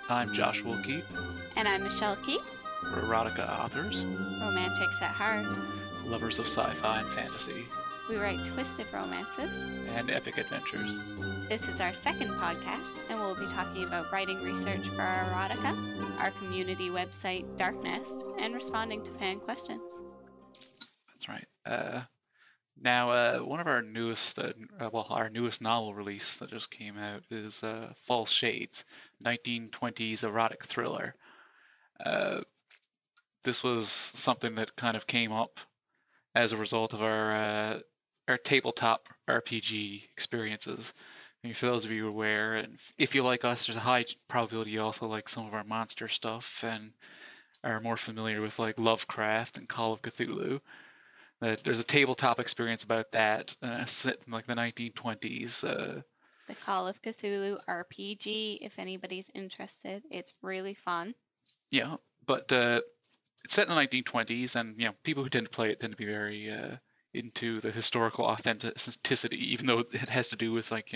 I'm Josh Wilkie. And I'm Michelle Key, We're erotica authors, romantics at heart. lovers of sci-fi and fantasy, We write twisted romances. and epic adventures. This is our second podcast, and we'll be talking about writing research for our erotica, our community website Darknest, and responding to fan questions. That's right. One of our our newest novel release that just came out is False Shades, 1920s erotic thriller. Uh, this was something that kind of came up as a result of our tabletop RPG experiences. And for those of you aware, and if you like us, there's a high probability you also like some of our monster stuff and are more familiar with like Lovecraft and Call of Cthulhu. There's a tabletop experience about that set in like the 1920s. The Call of Cthulhu RPG, if anybody's interested, it's really fun. Yeah, but it's set in the 1920s, and people who tend to play it tend to be very into the historical authenticity, even though it has to do with like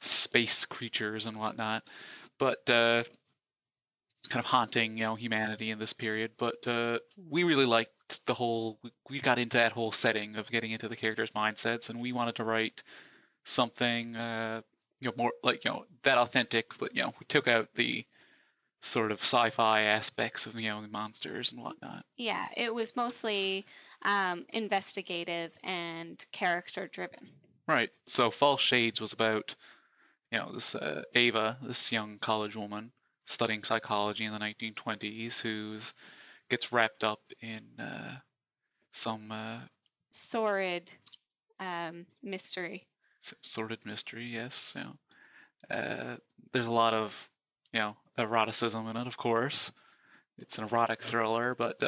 space creatures and whatnot. But kind of haunting humanity in this period. But we really liked the whole. We got into that whole setting of getting into the characters' mindsets, and we wanted to write something more like that authentic. But we took out the sort of sci-fi aspects of the monsters and whatnot. Yeah, it was mostly investigative and character driven. Right. So False Shades was about this Ava, this young college woman studying psychology in the 1920s, who gets wrapped up in some Sordid mystery. sordid mystery. Yes. There's a lot of eroticism in it, of course. It's an erotic thriller, but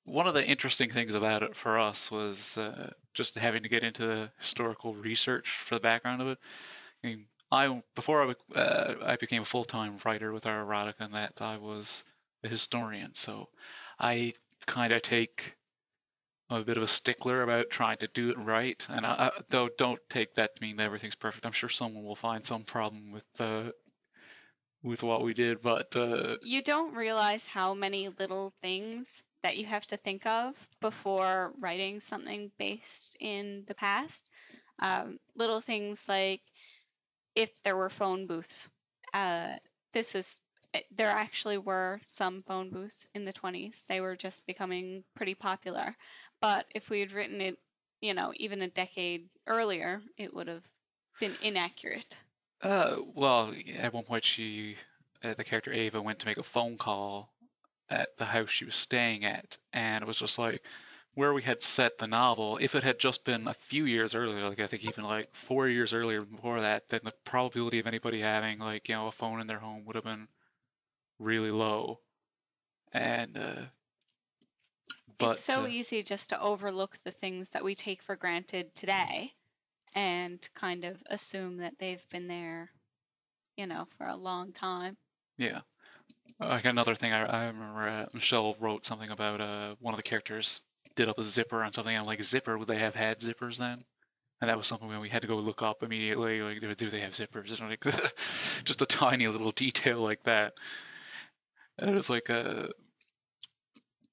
one of the interesting things about it for us was just having to get into the historical research for the background of it. I mean, I became a full-time writer with our erotica, and that I was a historian, so I kind of I'm a bit of a stickler about trying to do it right, and though don't take that to mean that everything's perfect. I'm sure someone will find some problem with what we did, but You don't realize how many little things that you have to think of before writing something based in the past. Little things like if there were phone booths. Uh, there actually were some phone booths in the 20s. They were just becoming pretty popular. But if we had written it, even a decade earlier, it would have been inaccurate. well, at one point the character Ava went to make a phone call at the house she was staying at, and it was just like where we had set the novel. If it had just been a few years earlier, like I think even like 4 years earlier before that, then the probability of anybody having like a phone in their home would have been really low. And It's but so easy just to overlook the things that we take for granted today and kind of assume that they've been there, for a long time. Yeah, like another thing I remember Michelle wrote something about one of the characters did up a zipper on something. I'm like, zipper? Would they have had zippers then? And that was something we had to go look up immediately. Like, do they have zippers? And like, just a tiny little detail like that. And it was like,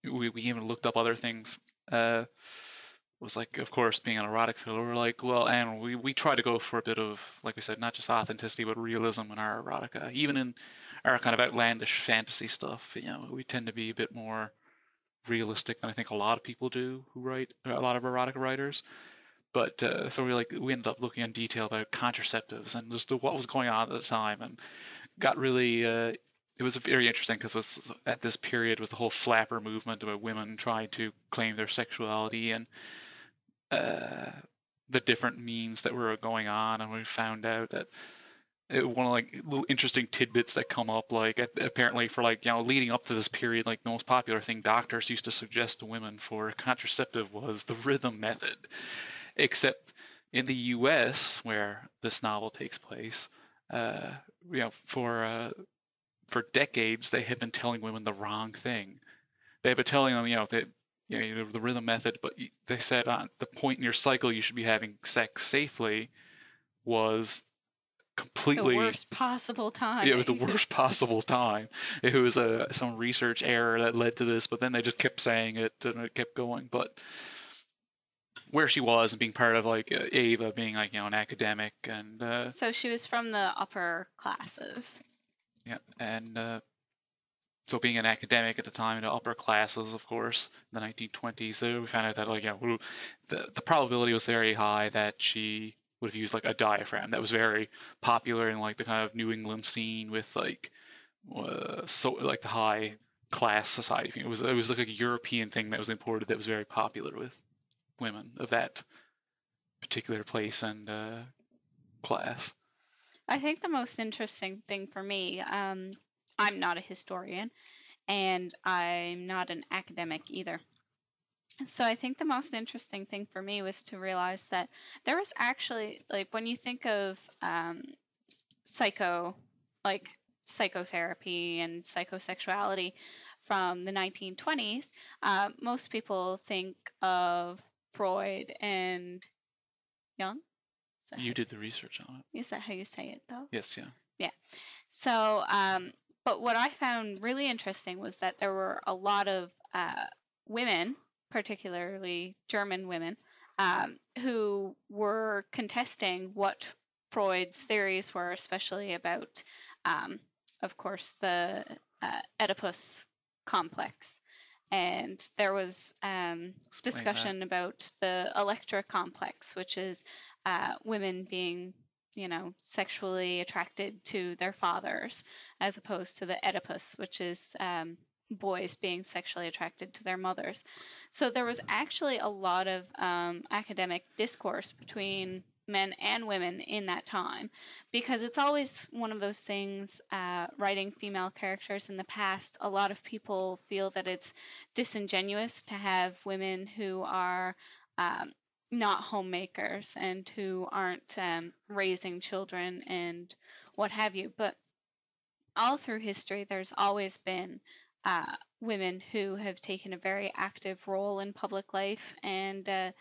we even looked up other things. Was like, of course, being an erotic thriller, we're like, well, and we try to go for a bit of, like we said, not just authenticity, but realism in our erotica. Even in our kind of outlandish fantasy stuff, we tend to be a bit more realistic than I think a lot of people do who write, a lot of erotica writers. But so we ended up looking in detail about contraceptives and just what was going on at the time, and got really it was very interesting because it was at this period was the whole flapper movement about women trying to claim their sexuality and uh, the different means that were going on, and we found out that one of like little interesting tidbits that come up like apparently for like leading up to this period, like the most popular thing doctors used to suggest to women for contraceptive was the rhythm method, except in the US where this novel takes place, uh, you know for decades they have been telling women the wrong thing. They've been telling them that the rhythm method, but they said on the point in your cycle you should be having sex safely was The completely. worst possible It was the timing. worst possible time. It was some research error that led to this, but then they just kept saying it and it kept going. But where she was and being part of like Ava being like an academic and So she was from the upper classes. yeah and so being an academic at the time in the upper classes, of course, in the 1920s, so we found out that like the probability was very high that she would have used like a diaphragm that was very popular in like the kind of New England scene with like so like the high class society. It was like a European thing that was imported that was very popular with women of that particular place and class. I think the most interesting thing for me, I'm not a historian and I'm not an academic either. So I think the most interesting thing for me was to realize that there was actually, like, when you think of psycho, like psychotherapy and psychosexuality from the 1920s, most people think of Freud and Jung. Is that how, You did the research on it. is that how you say it, though? Yes, yeah. Yeah. So, but what I found really interesting was that there were a lot of women, particularly German women, who were contesting what Freud's theories were, especially about, um, of course, the Oedipus complex. And there was Explain that. discussion about the Electra complex, which is women being, sexually attracted to their fathers, as opposed to the Oedipus, which is boys being sexually attracted to their mothers. So there was actually a lot of academic discourse between men and women in that time, because it's always one of those things, writing female characters in the past, a lot of people feel that it's disingenuous to have women who are um, not homemakers and who aren't raising children and what have you. But all through history, there's always been women who have taken a very active role in public life. And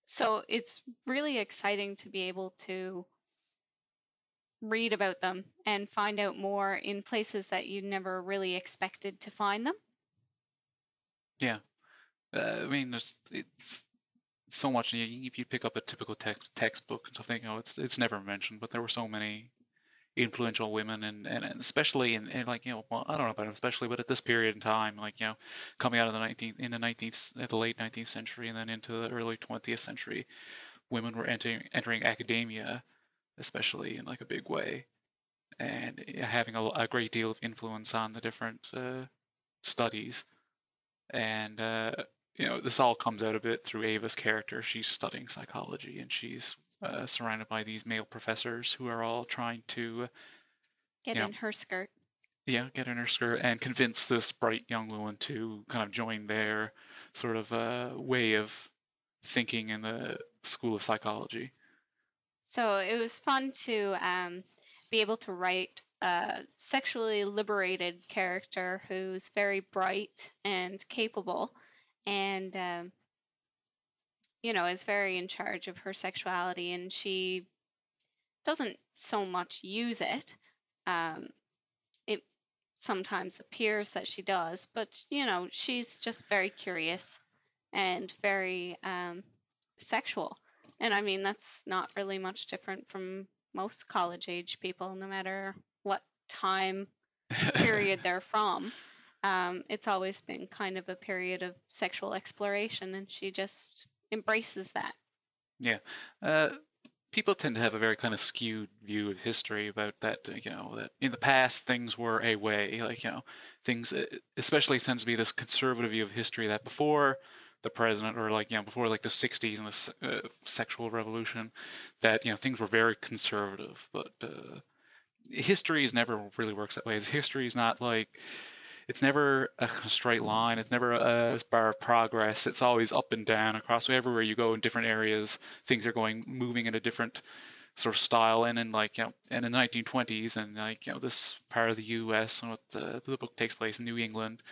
so it's really exciting to be able to read about them and find out more in places that you never really expected to find them. Yeah. I mean, it's so much. If you pick up a typical textbook and something, it's never mentioned, but there were so many influential women and especially in like well, I don't know about it especially, but at this period in time, like coming out of the 19th in the 19th at the late 19th century and then into the early 20th century, women were entering academia, especially in like a big way, and having a great deal of influence on the different studies. And this all comes out a bit through Ava's character. She's studying psychology, and she's surrounded by these male professors who are all trying to, Get you know, in her skirt. yeah, get in her skirt and convince this bright young woman to kind of join their sort of way of thinking in the school of psychology. So it was fun to be able to write a sexually liberated character who's very bright and capable, and is very in charge of her sexuality, and she doesn't so much use it. Um, it sometimes appears that she does, but she's just very curious and very sexual. And I mean, that's not really much different from most college age people, no matter what time period they're from. It's always been kind of a period of sexual exploration, and she just embraces that. Yeah. Uh, People tend to have a very kind of skewed view of history about that, that in the past things were a way, like, things, especially tends to be this conservative view of history that before the president or like, before like the 60s and the sexual revolution, that, things were very conservative. But history is never really works that way. History is not like it's never a straight line. It's never a bar of progress. It's always up and down across everywhere you go in different areas. Things are moving in a different sort of style. And in like, and in the 1920s and like, this part of the U.S. and what the book takes place in New England,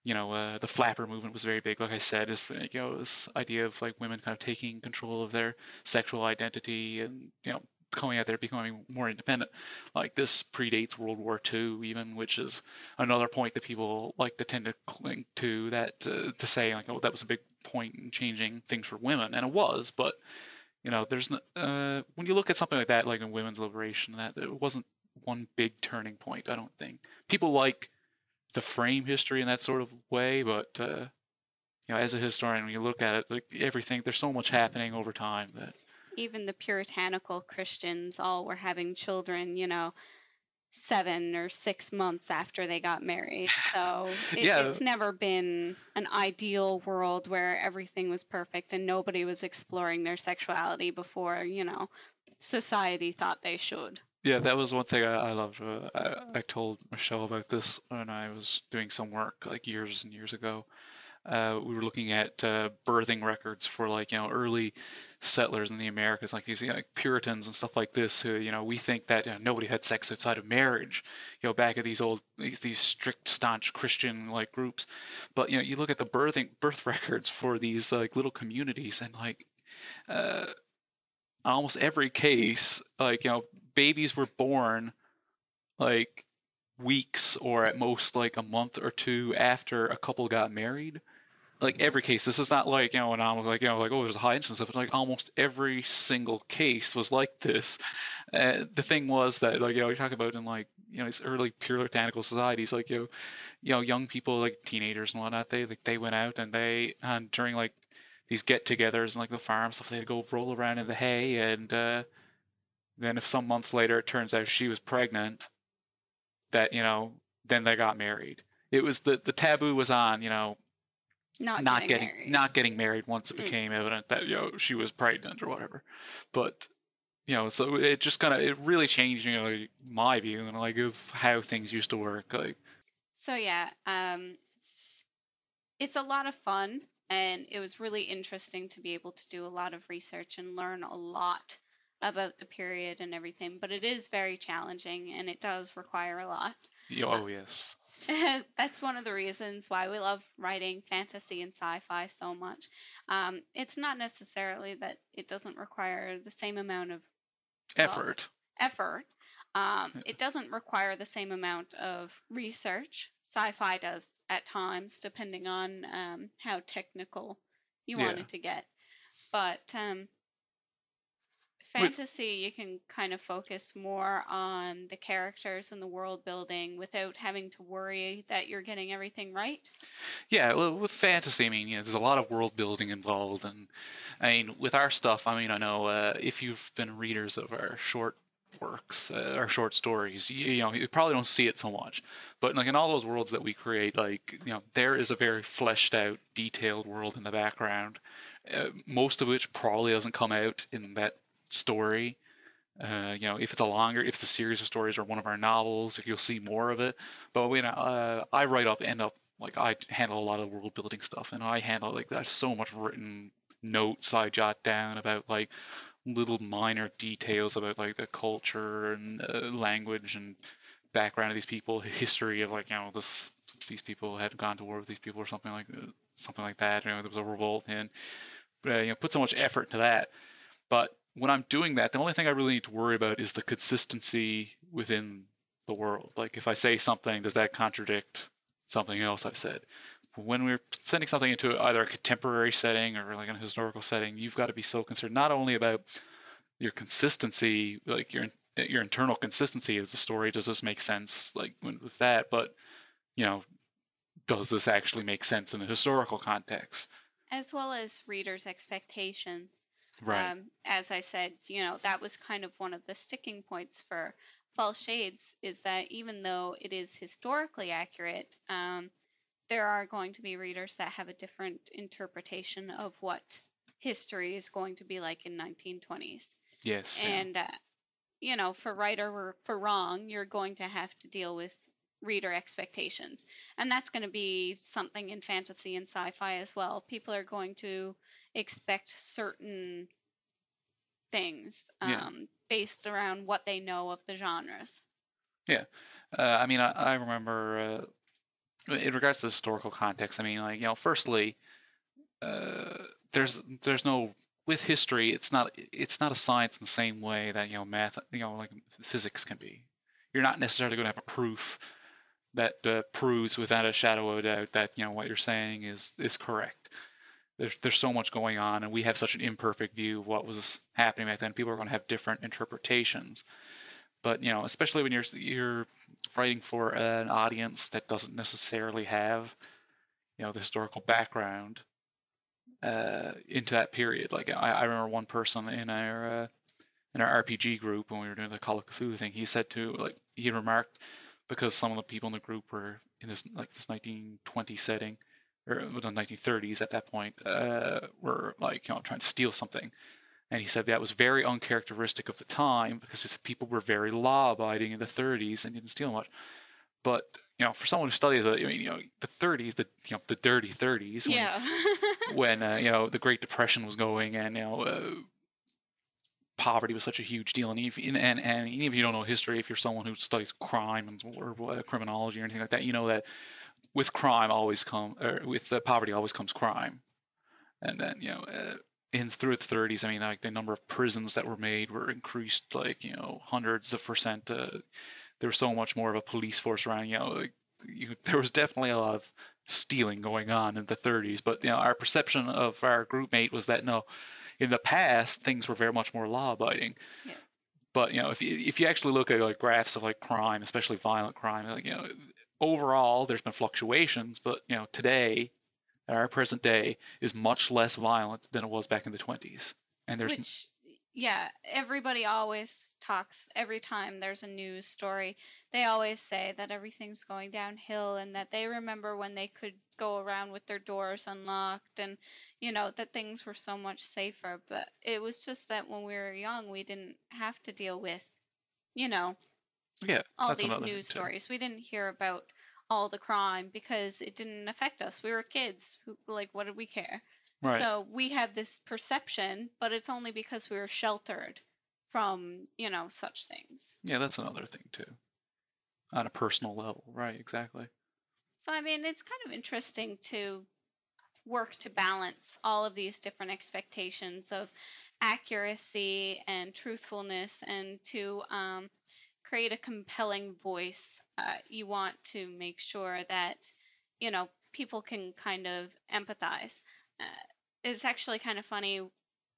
the flapper movement was very big. Like I said, is this idea of like women kind of taking control of their sexual identity and coming out there, becoming more independent. Like this predates World War II, even, which is another point that people like to tend to cling to, that to say like, oh, that was a big point in changing things for women, and it was. But there's when you look at something like that, like in women's liberation, that it wasn't one big turning point. I don't think people like to frame history in that sort of way, but as a historian, when you look at it, like everything, there's so much happening over time that Even the puritanical Christians all were having children, 7 or 6 months after they got married. So yeah, it's never been an ideal world where everything was perfect and nobody was exploring their sexuality before, society thought they should. yeah, that was one thing I loved. I told Michelle about this when I was doing some work like years and years ago. We were looking at birthing records for like early settlers in the Americas, like these like Puritans and stuff like this, who we think that nobody had sex outside of marriage, back at these old these strict staunch Christian like groups, but you look at the birth records for these like little communities, and like uh, almost every case, like babies were born like weeks or at most like a month or two after a couple got married. Like every case, this is not like when I'm like like, oh, there's a high instance of it. Like almost every single case was like this. The thing was that like you talk about in like these early puritanical societies, like young people, like teenagers and whatnot, they went out and during like these get-togethers and like the farm stuff, they'd go roll around in the hay, and then if some months later it turns out she was pregnant, that then they got married. It was the taboo was on Not not getting getting married. not getting married once it Mm. became evident that she was pregnant or whatever. But so it just kind of it really changed like, my view and like of how things used to work. Like So yeah, it's a lot of fun, and it was really interesting to be able to do a lot of research and learn a lot about the period and everything, but it is very challenging and it does require a lot. oh yes, That's one of the reasons why we love writing fantasy and sci-fi so much. It's not necessarily that it doesn't require the same amount of, well, effort. effort. It doesn't require the same amount of research. Sci-fi does at times, depending on how technical you want Yeah. it to get. But With fantasy, you can kind of focus more on the characters and the world building without having to worry that you're getting everything right. Yeah, well, with fantasy, I mean, there's a lot of world building involved, and I mean, with our stuff, I mean, I know if you've been readers of our short works, our short stories, you probably don't see it so much, but like in all those worlds that we create, like there is a very fleshed out, detailed world in the background, most of which probably doesn't come out in that story. If it's if it's a series of stories or one of our novels, if you'll see more of it. But when I end up like I handle a lot of world building stuff, and I handle like there's so much written notes I jot down about like little minor details about like the culture and language and background of these people, history of like these people had gone to war with these people or something like that. There was a revolt, and put so much effort into that. But when I'm doing that, the only thing I really need to worry about is the consistency within the world. Like if I say something, does that contradict something else I've said? When we're sending something into either a contemporary setting or like a historical setting, you've got to be so concerned not only about your consistency, like your internal consistency as a story. Does this make sense? Like with that, but you know, does this actually make sense in a historical context? As well as readers' expectations. Right. As I said, that was kind of one of the sticking points for False Shades, is that even though it is historically accurate, there are going to be readers that have a different interpretation of what history is going to be like in 1920s. Yes. Yeah. And for right or for wrong, you're going to have to deal with reader expectations. And that's going to be something in fantasy and sci fi as well. People are going to expect certain things Yeah. based around what they know of the genres. Yeah. I mean, I remember in regards to the historical context. I mean, like firstly, uh, there's no with history, it's not a science in the same way that math, like physics can be. You're not necessarily going to have a proof that proves without a shadow of a doubt that what you're saying is correct. There's so much going on, and we have such an imperfect view of what was happening back then. People are going to have different interpretations. But especially when you're writing for an audience that doesn't necessarily have the historical background into that period. Like I remember one person in our RPG group when we were doing the Call of Cthulhu thing. He said he remarked, because some of the people in the group were in this 1920 setting, or the 1930s at that point, were trying to steal something. And he said that was very uncharacteristic of the time, because people were very law-abiding in the 30s and didn't steal much. But for someone who studies the 30s, the dirty 30s, Yeah. when the Great Depression was going, and poverty was such a huge deal, and even if you don't know history, if you're someone who studies crime or criminology or anything like that, you know that with poverty always comes crime. And then through the 30s, I mean, like the number of prisons that were made were increased like hundreds of percent. There was so much more of a police force around. There was definitely a lot of stealing going on in the 30s, but our perception of our group mate was that no, in the past things were very much more law-abiding. Yeah. But if you actually look at like graphs of like crime, especially violent crime, like overall there's been fluctuations, but today, our present day, is much less violent than it was back in the 20s. And Which, yeah, everybody always talks every time there's a news story. They always say that everything's going downhill and that they remember when they could go around with their doors unlocked and, that things were so much safer. But it was just that when we were young, we didn't have to deal with, you know, yeah, all that's these another thing news too. stories. We didn't hear about all the crime because it didn't affect us. We were kids. Like, what did we care? Right. So we have this perception, but it's only because we were sheltered from, such things. Yeah, that's another thing too. On a personal level, right? Exactly. So, I mean, it's kind of interesting to work to balance all of these different expectations of accuracy and truthfulness and to create a compelling voice. You want to make sure that, people can kind of empathize. Uh, it's actually kind of funny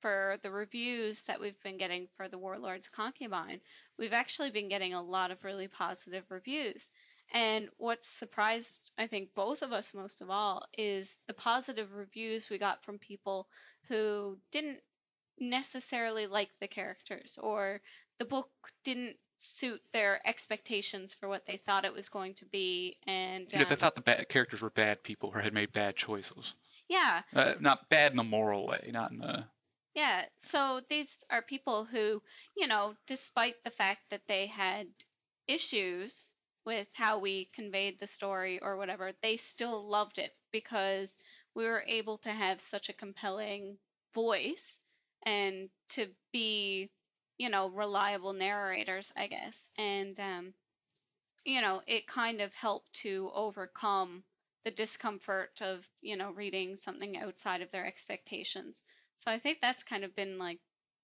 for the reviews that we've been getting for the Warlord's Concubine. We've actually been getting a lot of really positive reviews. And what surprised, I think, both of us most of all is the positive reviews we got from people who didn't necessarily like the characters or the book didn't suit their expectations for what they thought it was going to be. And Yeah, they thought the bad characters were bad people or had made bad choices. yeah, Not bad in a moral way, not in a. yeah. So these are people who, despite the fact that they had issues with how we conveyed the story or whatever, they still loved it because we were able to have such a compelling voice and to be, reliable narrators, I guess. And, it kind of helped to overcome the discomfort of, reading something outside of their expectations. So I think that's kind of been like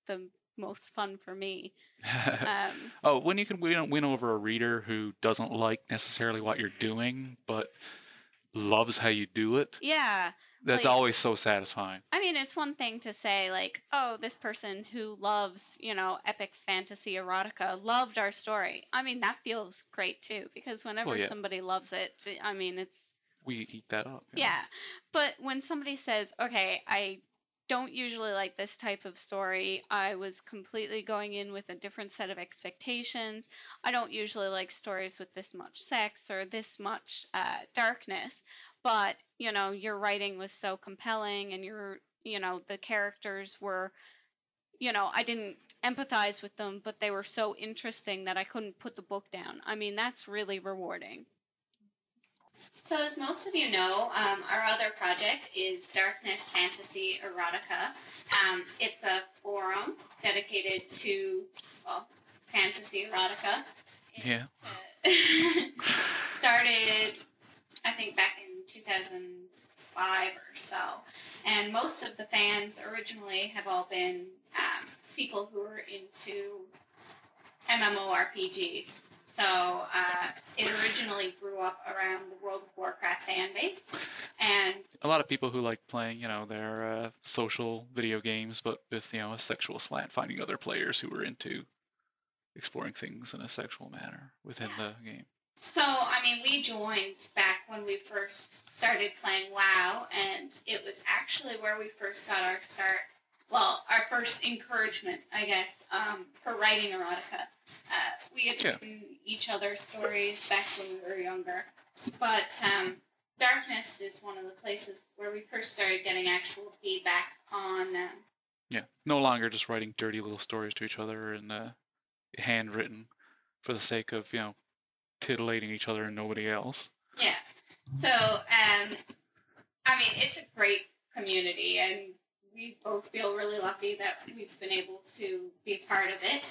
the most fun for me. Um, Oh, when you can win over a reader who doesn't like necessarily what you're doing, but loves how you do it, yeah, that's like always so satisfying. I mean, it's one thing to say, like, oh, this person who loves, epic fantasy erotica loved our story. I mean, that feels great too, because Well, whenever yeah, somebody loves it, I mean, it's, we eat that up. yeah. But when somebody says, okay, I don't usually like this type of story, I was completely going in with a different set of expectations. I don't usually like stories with this much sex or this much darkness, but, your writing was so compelling and the characters were, I didn't empathize with them, but they were so interesting that I couldn't put the book down. I mean, that's really rewarding. So, as most of you know, our other project is Darkness Fantasy Erotica. It's a forum dedicated to, well, fantasy erotica. Yeah. It started, I think, back in 2005 or so. And most of the fans originally have all been people who are into MMORPGs. So it originally grew up around the World of Warcraft fan base, and A lot of people who like playing, their social video games, but with, a sexual slant, finding other players who are into exploring things in a sexual manner within the game. So, I mean, we joined back when we first started playing WoW, and it was actually where we first got our start. Well, our first encouragement, I guess, for writing erotica. We had written each other's stories back when we were younger, but Darkness is one of the places where we first started getting actual feedback on. No longer just writing dirty little stories to each other and handwritten for the sake of, titillating each other and nobody else. Yeah. So, I mean, it's a great community, and we both feel really lucky that we've been able to be a part of it,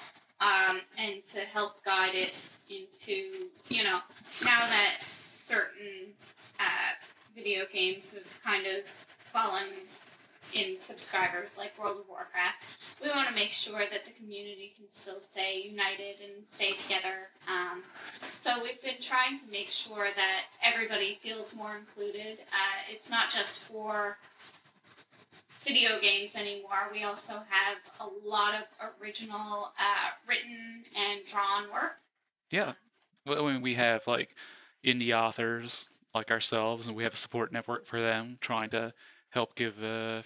and to help guide it into, now that certain video games have kind of fallen in subscribers, like World of Warcraft, we want to make sure that the community can still stay united and stay together. So we've been trying to make sure that everybody feels more included. It's not just for video games anymore. We also have a lot of original written and drawn work. Yeah. Well, I mean, we have like indie authors like ourselves, and we have a support network for them, trying to help give the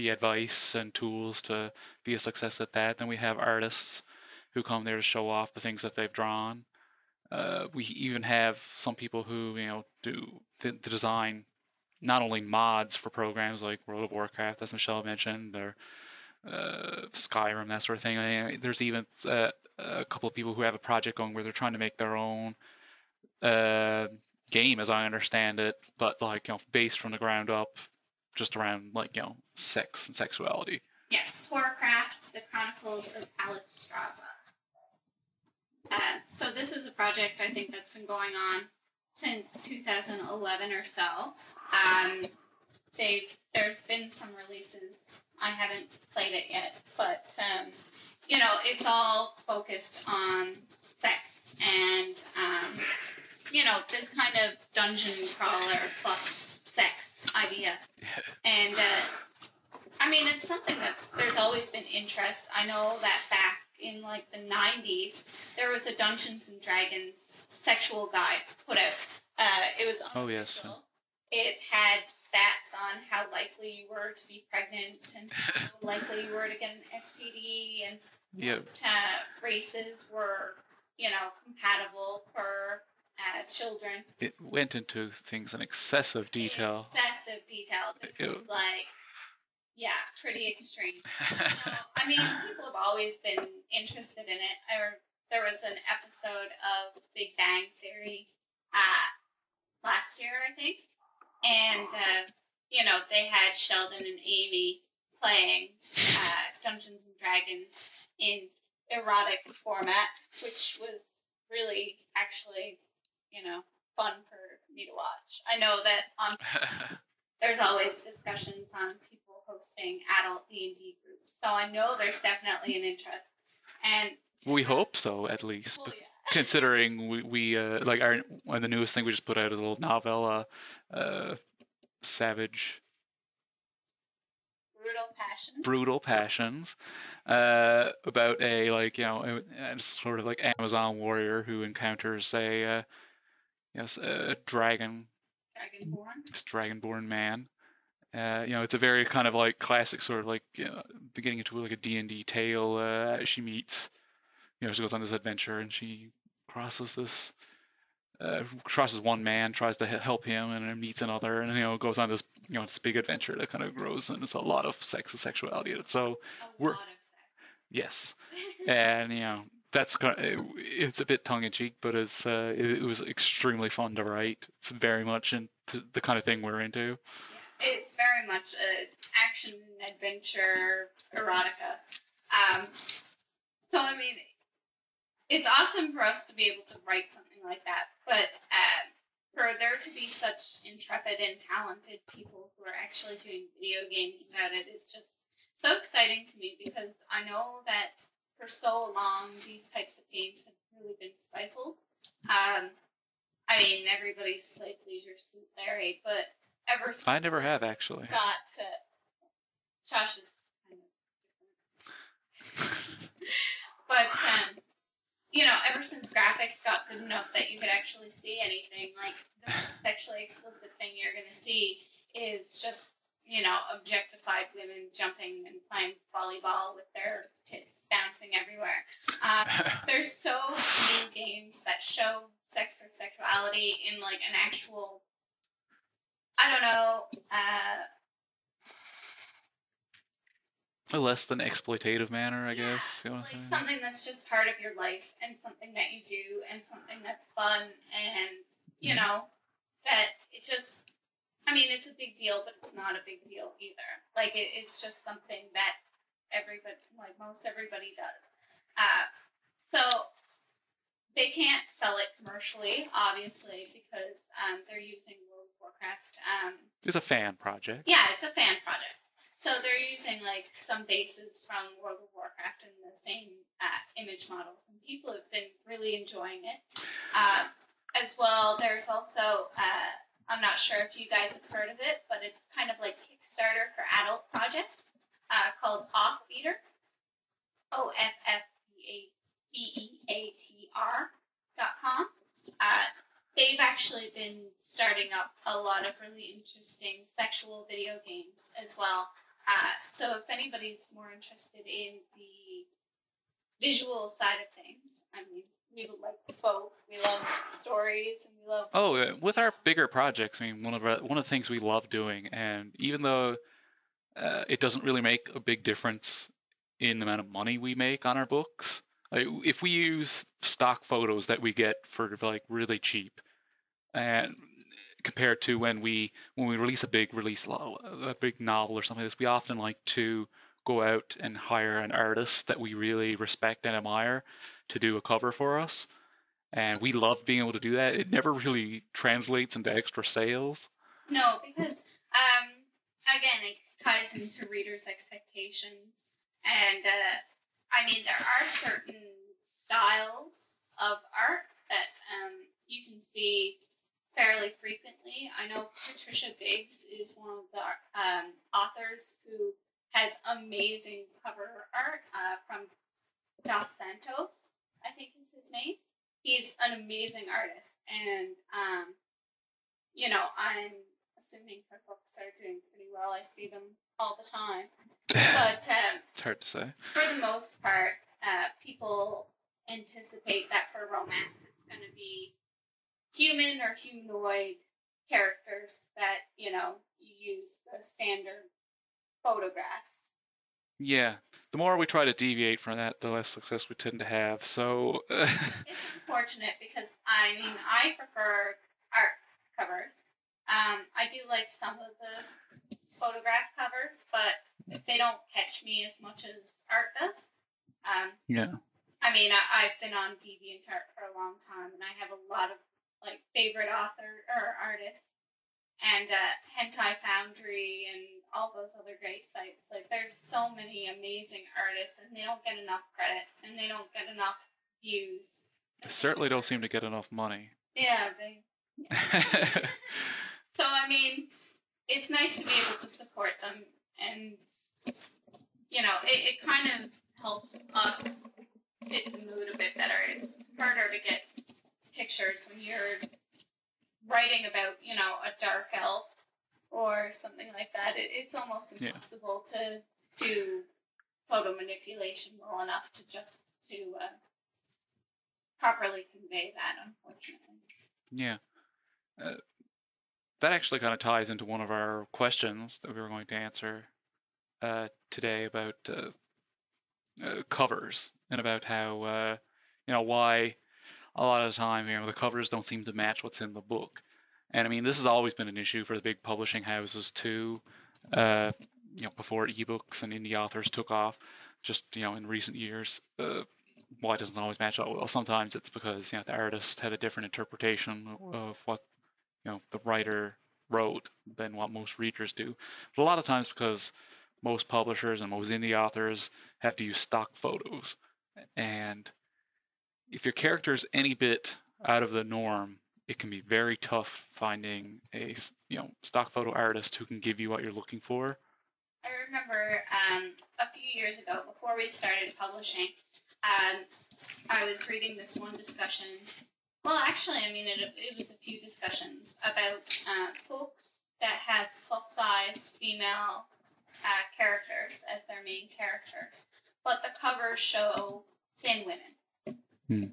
advice and tools to be a success at that. Then we have artists who come there to show off the things that they've drawn. We even have some people who do the design, not only mods for programs like World of Warcraft, as Michelle mentioned, or Skyrim, that sort of thing. I mean, there's even a couple of people who have a project going where they're trying to make their own game, as I understand it, but like based from the ground up, just around like sex and sexuality. Yeah, Horrorcraft: The Chronicles of Alexstrasza. So this is a project I think that's been going on since 2011 or so. There's been some releases. I haven't played it yet, but it's all focused on sex and this kind of dungeon crawler plus sex idea. And I mean, it's something there's always been interest. I know that back in like the 90s, there was a Dungeons and Dragons sexual guide put out. It was unofficial. Oh yes. It had stats on how likely you were to be pregnant and how likely you were to get an STD and what races were, compatible for children. It went into things in excessive detail. This is like, pretty extreme. So, I mean, people have always been interested in it. There was an episode of Big Bang Theory last year, I think. And, they had Sheldon and Amy playing Dungeons and Dragons in erotic format, which was really, actually, fun for me to watch. I know that there's always discussions on people hosting adult D&D groups, so I know there's definitely an interest. And we hope so, at least. Well, considering we like the newest thing we just put out is a little novel, Savage Brutal Passions, about a sort of like Amazon warrior who encounters a dragonborn man. It's a very kind of like classic sort of like beginning into like a D&D tale. She meets, she goes on this adventure and she crosses one man, tries to help him, and then meets another, and goes on this this big adventure that kind of grows, and it's a lot of sex and sexuality. So yes, and that's it's a bit tongue in cheek, but it was extremely fun to write. It's very much into the kind of thing we're into. It's very much an action adventure erotica. So I mean, it's awesome for us to be able to write something like that, but for there to be such intrepid and talented people who are actually doing video games about it is just so exciting to me, because I know that for so long these types of games have really been stifled. Um, I mean, everybody's played Leisure Suit Larry, but ever since I never have actually. Scott, Josh is kind of different, but ever since graphics got good enough that you could actually see anything, like the most sexually explicit thing you're going to see is just, objectified women jumping and playing volleyball with their tits bouncing everywhere. There's so many games that show sex or sexuality in like an actual, I don't know, a less than exploitative manner, I guess. You know like something that's just part of your life and something that you do and something that's fun and that it just, I mean, it's a big deal, but it's not a big deal either. Like it's just something that everybody, like most everybody does. So they can't sell it commercially, obviously, because they're using World of Warcraft. It's a fan project. Yeah, it's a fan project. So they're using like some bases from World of Warcraft and the same image models, and people have been really enjoying it. As well, there's also I'm not sure if you guys have heard of it, but it's kind of like Kickstarter for adult projects called Offbeater, OFFBEATR.com. They've actually been starting up a lot of really interesting sexual video games as well. So if anybody's more interested in the visual side of things, I mean, we like both. We love stories and we love. Oh, with our bigger projects, I mean, one of the things we love doing, and even though it doesn't really make a big difference in the amount of money we make on our books, like if we use stock photos that we get for like really cheap, and compared to when we release a big novel or something like this, we often like to go out and hire an artist that we really respect and admire to do a cover for us. And we love being able to do that. It never really translates into extra sales. No, because again, it ties into readers' expectations, and I mean, there are certain styles of art that you can see fairly frequently. I know Patricia Biggs is one of the authors who has amazing cover art from Dos Santos, I think is his name. He's an amazing artist, and I'm assuming her books are doing pretty well. I see them all the time, but it's hard to say. For the most part, people anticipate that for romance, it's going to be human or humanoid characters that you use the standard photographs. Yeah, the more we try to deviate from that, the less success we tend to have. So it's unfortunate because I mean I prefer art covers. I do like some of the photograph covers, but they don't catch me as much as art does. Yeah. I mean, I've been on DeviantArt for a long time, and I have a lot of like favorite author or artists, and Hentai Foundry, and all those other great sites. Like, there's so many amazing artists, and they don't get enough credit, and they don't get enough views. They certainly don't seem to get enough money. Yeah, they. Yeah. So I mean, it's nice to be able to support them, and it kind of helps us get the mood a bit better. It's harder to get pictures when you're writing about, a dark elf or something like that. It's almost impossible to do photo manipulation well enough to properly convey that, unfortunately. Yeah. That actually kind of ties into one of our questions that we were going to answer today about covers, and about how why a lot of the time the covers don't seem to match what's in the book. And I mean, this has always been an issue for the big publishing houses too. Before ebooks and indie authors took off, just in recent years, why doesn't it always match up? Well, sometimes it's because the artist had a different interpretation of what the writer wrote than what most readers do. But a lot of times because most publishers and most indie authors have to use stock photos, and if your character is any bit out of the norm, it can be very tough finding a stock photo artist who can give you what you're looking for. I remember a few years ago, before we started publishing, I was reading this one discussion. Well, actually, I mean, it was a few discussions about folks that have plus-size female characters as their main characters, but the covers show thin women.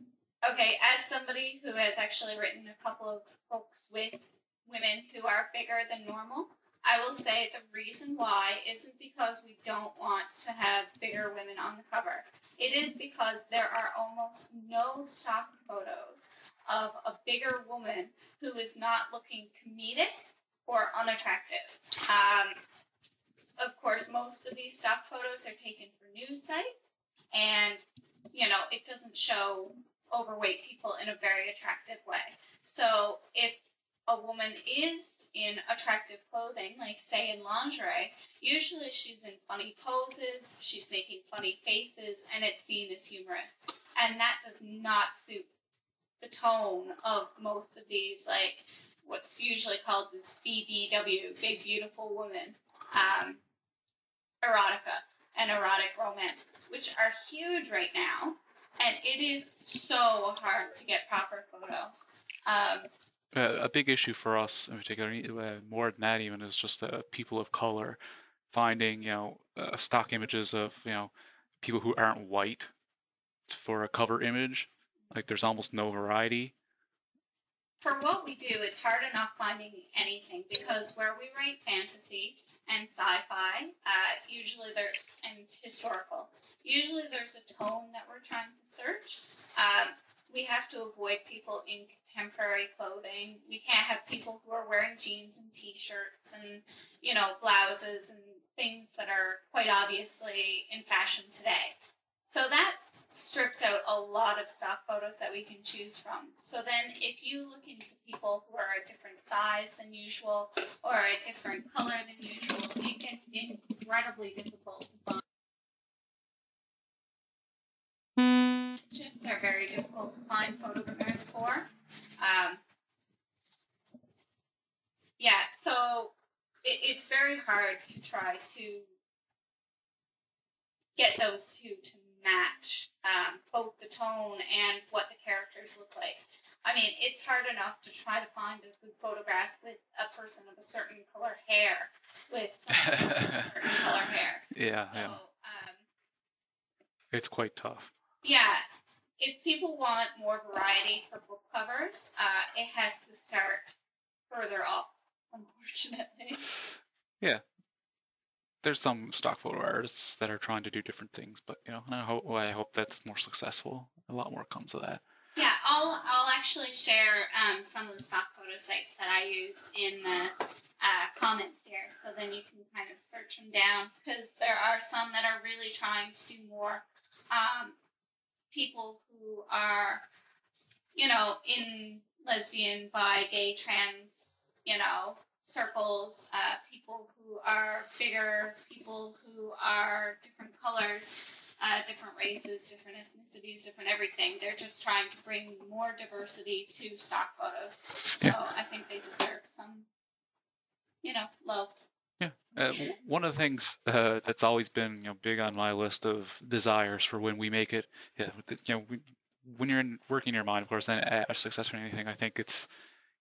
Okay, as somebody who has actually written a couple of books with women who are bigger than normal, I will say the reason why isn't because we don't want to have bigger women on the cover. It is because there are almost no stock photos of a bigger woman who is not looking comedic or unattractive. Of course, most of these stock photos are taken for news sites, and, it doesn't show overweight people in a very attractive way. So if a woman is in attractive clothing, like say in lingerie, usually she's in funny poses, she's making funny faces, and it's seen as humorous. And that does not suit the tone of most of these, like what's usually called this BBW, Big Beautiful Woman, erotica and erotic romances, which are huge right now. And it is so hard to get proper photos. A big issue for us in particular, more than that even, is just people of color finding, stock images of, people who aren't white for a cover image. Like there's almost no variety. For what we do, it's hard enough finding anything because where we write fantasy and sci-fi, and historical, usually there's a tone that we're trying to search. We have to avoid people in contemporary clothing. We can't have people who are wearing jeans and t-shirts and, blouses and things that are quite obviously in fashion today. So that strips out a lot of stock photos that we can choose from. So then if you look into people who are a different size than usual or a different color than usual, it gets incredibly difficult to find. Chips are very difficult to find photographers for. So it's very hard to try to get those two to match both the tone and what the characters look like. I mean, it's hard enough to try to find a good photograph with a person of a certain color hair with someone with a certain color hair. Yeah. It's quite tough. Yeah. If people want more variety for book covers, it has to start further up, unfortunately. Yeah. There's some stock photo artists that are trying to do different things, but I hope that's more successful. A lot more comes of that. Yeah, I'll actually share some of the stock photo sites that I use in the comments here, so then you can kind of search them down, because there are some that are really trying to do more people who are, in lesbian, bi, gay, trans, circles, people who are bigger, people who are different colors, different races, different ethnicities, different everything. They're just trying to bring more diversity to stock photos. So yeah. I think they deserve some, love. Yeah. One of the things that's always been big on my list of desires for when we make it, when you're working in your mind, of course, then at success or anything, I think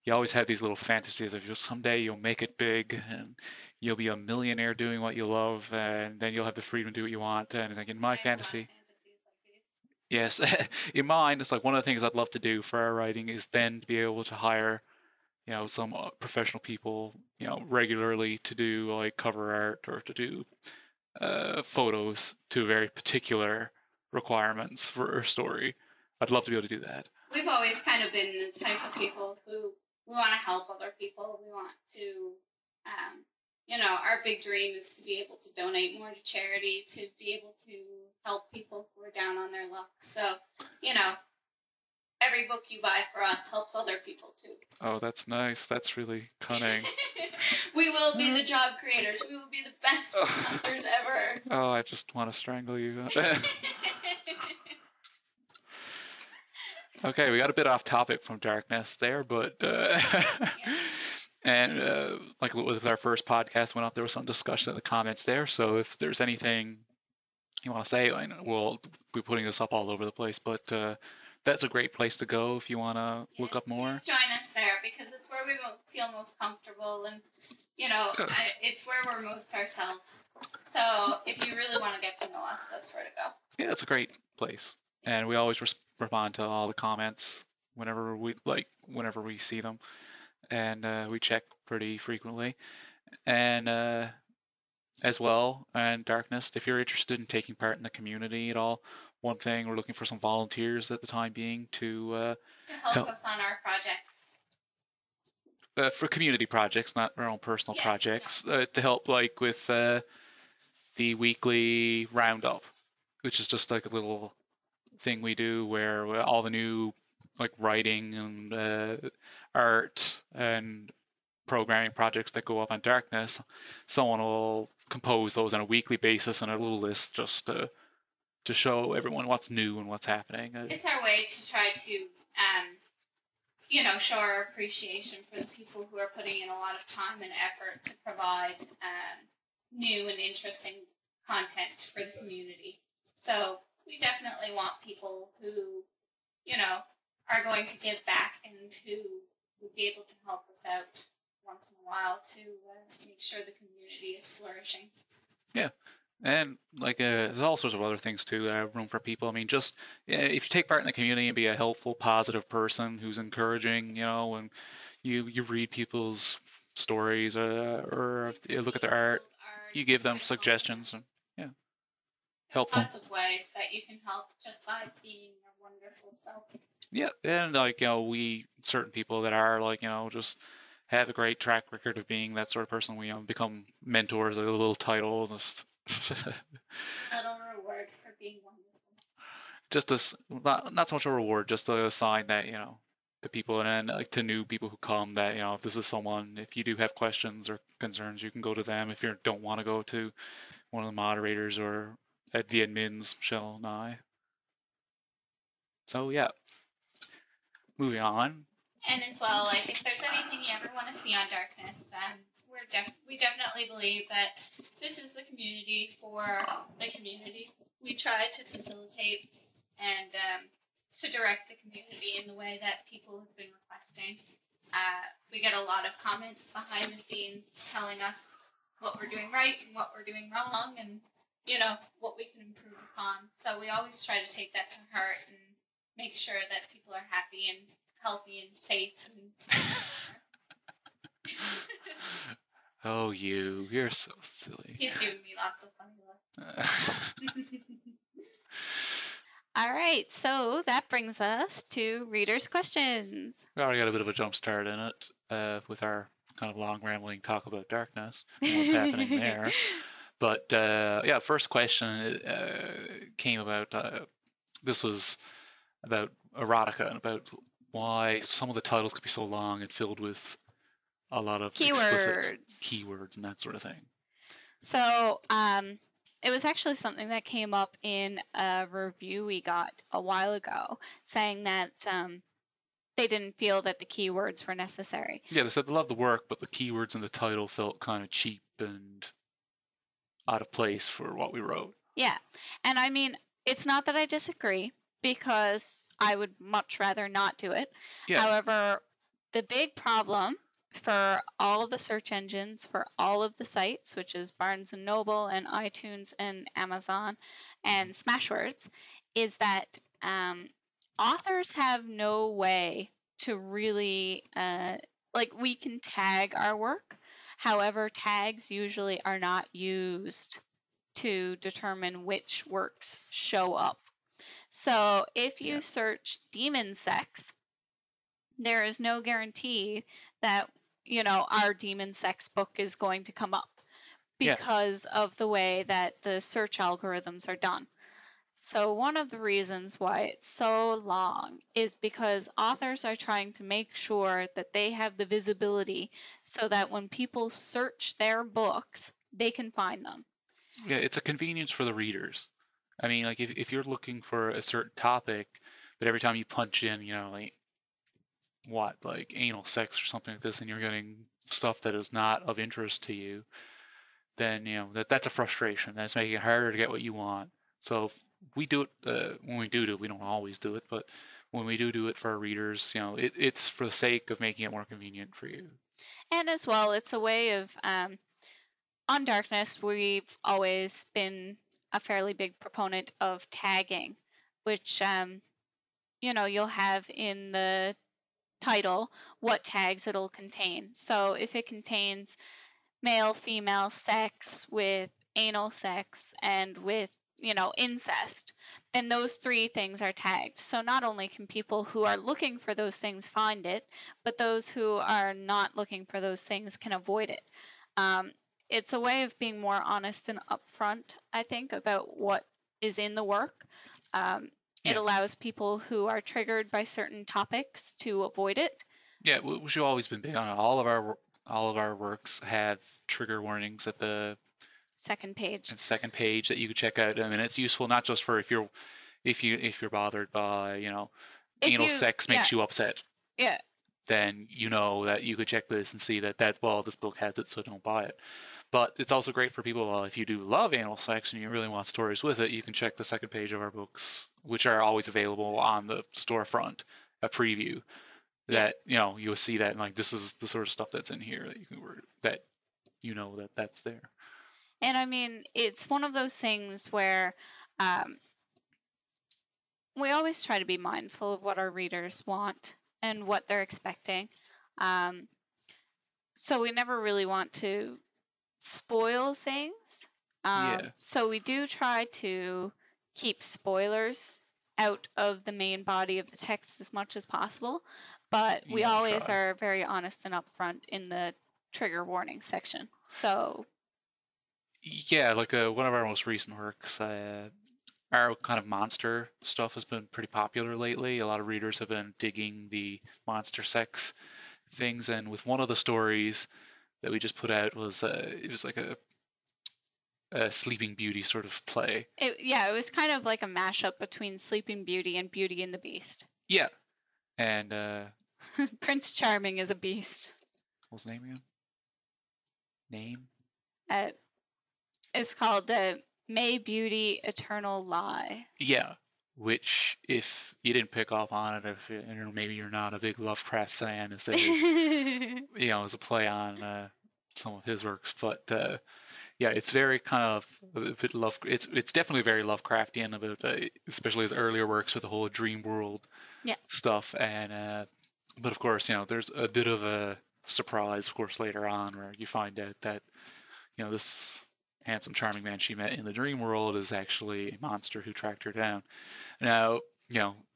you always have these little fantasies of someday you'll make it big and you'll be a millionaire doing what you love, and then you'll have the freedom to do what you want. And like in my fantasy, yes, in mine, it's like one of the things I'd love to do for our writing is then to be able to hire some professional people, regularly to do like cover art or to do photos to very particular requirements for a story. I'd love to be able to do that. We've always kind of been the type of people who we want to help other people. We want to, our big dream is to be able to donate more to charity, to be able to help people who are down on their luck. So, every book you buy for us helps other people too. Oh, that's nice. That's really cunning. We will be the job creators. We will be the best authors ever. Oh, I just want to strangle you. Okay, we got a bit off topic from darkness there, but and like with our first podcast went up, there was some discussion in the comments there. So if there's anything you want to say, we'll be putting this up all over the place. But that's a great place to go if you want to look up more. Please join us there because it's where we feel most comfortable, and it's where we're most ourselves. So if you really want to get to know us, that's where to go. Yeah, it's a great place, and we always respond to all the comments whenever we see them, and we check pretty frequently. And as well, and darkness, if you're interested in taking part in the community at all, one thing, we're looking for some volunteers at the time being to help us on our projects. For community projects, not our own personal projects, to help like with the weekly roundup, which is just like a little thing we do where all the new like writing and art and programming projects that go up on darkness, someone will compose those on a weekly basis and a little list just to show everyone what's new and what's happening. It's our way to try to show our appreciation for the people who are putting in a lot of time and effort to provide new and interesting content for the community. So we definitely want people who, are going to give back and who will be able to help us out once in a while to make sure the community is flourishing. Yeah. And like there's all sorts of other things too that have room for people. I mean, just if you take part in the community and be a helpful, positive person who's encouraging, and you read people's stories or if you look at their art, you give them suggestions and helpful. Lots of ways that you can help just by being your wonderful self. Yeah, and like we certain people that are like just have a great track record of being that sort of person. We become mentors, a little title, just. A little reward for being wonderful. Just not so much a reward, just a sign that to people and like to new people who come that if this is someone, if you do have questions or concerns, you can go to them. If you don't want to go to one of the moderators or the admins, Michelle and I. So yeah, moving on. And as well, like if there's anything you ever want to see on Darkness, we definitely believe that this is the community for the community. We try to facilitate and to direct the community in the way that people have been requesting. We get a lot of comments behind the scenes telling us what we're doing right and what we're doing wrong and, what we can improve upon. So we always try to take that to heart and make sure that people are happy and healthy and safe. Oh, you're so silly. He's giving me lots of funny looks. All right, so that brings us to readers' questions. We already got a bit of a jump start in it with our kind of long rambling talk about darkness and what's happening there. But first question came about, this was about erotica and about why some of the titles could be so long and filled with a lot of explicit keywords and that sort of thing. So it was actually something that came up in a review we got a while ago saying that they didn't feel that the keywords were necessary. Yeah, they said they loved the work, but the keywords in the title felt kind of cheap and out of place for what we wrote. Yeah, and I mean, it's not that I disagree because I would much rather not do it. Yeah. However, the big problem for all of the search engines for all of the sites, which is Barnes and Noble and iTunes and Amazon and Smashwords, is that authors have no way to really we can tag our work. However, tags usually are not used to determine which works show up. So if you search demon sex, there is no guarantee that our demon sex book is going to come up because of the way that the search algorithms are done. So, one of the reasons why it's so long is because authors are trying to make sure that they have the visibility so that when people search their books, they can find them. Yeah, it's a convenience for the readers. I mean, like if you're looking for a certain topic, but every time you punch in, like what, like anal sex or something like this, and you're getting stuff that is not of interest to you, then that's a frustration. That's making it harder to get what you want. So we do it when we do it. We don't always do it, but when we do it for our readers, it's for the sake of making it more convenient for you. And as well, it's a way of, on Darkness, we've always been a fairly big proponent of tagging, which, you'll have in the title what tags it'll contain. So if it contains male, female sex with anal sex and with, incest, then those three things are tagged. So not only can people who are looking for those things find it, but those who are not looking for those things can avoid it. Um, it's a way of being more honest and upfront, I think, about what is in the work. Um, it Yeah, allows people who are triggered by certain topics to avoid it. yeah, we've always been big on it. All of our works have trigger warnings Second page. at the second page that you can check out. I mean, it's useful not just for if you're bothered by If anal you, sex yeah, makes you upset, yeah, then you know that you could check this and see that well, this book has it, so don't buy it. But it's also great for people. Well, if you do love anal sex and you really want stories with it, you can check the second page of our books, which are always available on the storefront, a preview. yeah. That you'll see that like this is the sort of stuff that's in here that you can that that's there. And I mean, it's one of those things where um, we always try to be mindful of what our readers want and what they're expecting. Um, so we never really want to spoil things. Yeah, So we do try to keep spoilers out of the main body of the text as much as possible, but we yeah, always try. are very honest and upfront in the trigger warning section. So, Yeah, like one of our most recent works, our kind of monster stuff has been pretty popular lately. A lot of readers have been digging the monster sex things, and with one of the stories that we just put out was it was like a Sleeping Beauty sort of play. it was kind of like a mashup between Sleeping Beauty and Beauty and the Beast. Yeah, and Prince Charming is a beast. what was the name again? Name? Uh, it's called the May Beauty Eternal Lie. Yeah, which if you didn't pick up on it, if maybe you're not a big Lovecraft fan, is a is a play on some of his works, but yeah, it's very kind of a bit love. It's definitely very Lovecraftian about, especially his earlier works with the whole dream world Yeah. stuff. And but of course, there's a bit of a surprise, of course, later on where you find out that this handsome, charming man she met in the dream world is actually a monster who tracked her down. Now,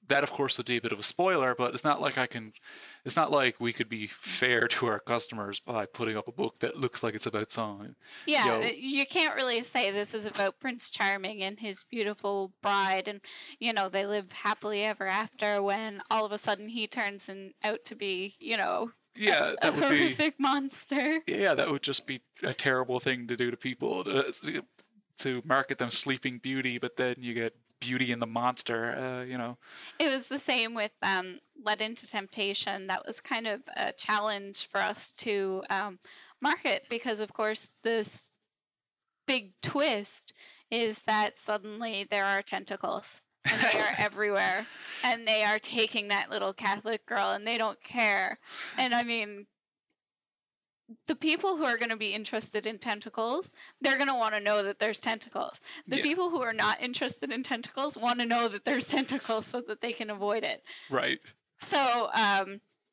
that of course would be a bit of a spoiler, but it's not like we could be fair to our customers by putting up a book that looks like it's about someone. Yeah, you can't really say this is about Prince Charming and his beautiful bride, and they live happily ever after. When all of a sudden he turns out to be, Yeah, a that would be, horrific monster. yeah, that would just be a terrible thing to do to people to market them Sleeping Beauty, but then you get Beauty and the Monster. It was the same with Led into Temptation. That was kind of a challenge for us to market because, of course, this big twist is that suddenly there are tentacles and they are everywhere and they are taking that little Catholic girl and they don't care. And I mean, the people who are going to be interested in tentacles, they're going to want to know that there's tentacles. The Yeah, people who are not interested in tentacles want to know that there's tentacles so that they can avoid it. right, So,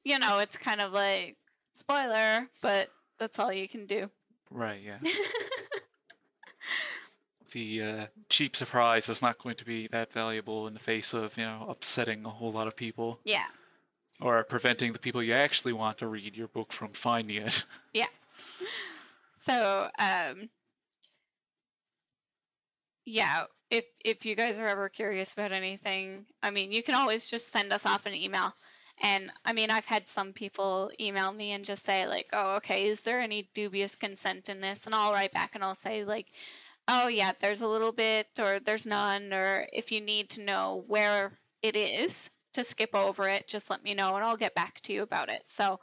it's kind of like spoiler, but that's all you can do. right, yeah. The cheap surprise is not going to be that valuable in the face of, upsetting a whole lot of people Yeah. or preventing the people you actually want to read your book from finding it. Yeah. So, yeah, if you guys are ever curious about anything, I mean, you can always just send us off an email. And I mean, I've had some people email me and just say like, "Oh, okay, is there any dubious consent in this?" And I'll write back and I'll say like, "Oh, yeah, there's a little bit or there's none, or if you need to know where it is to skip over it, just let me know and I'll get back to you about it." So,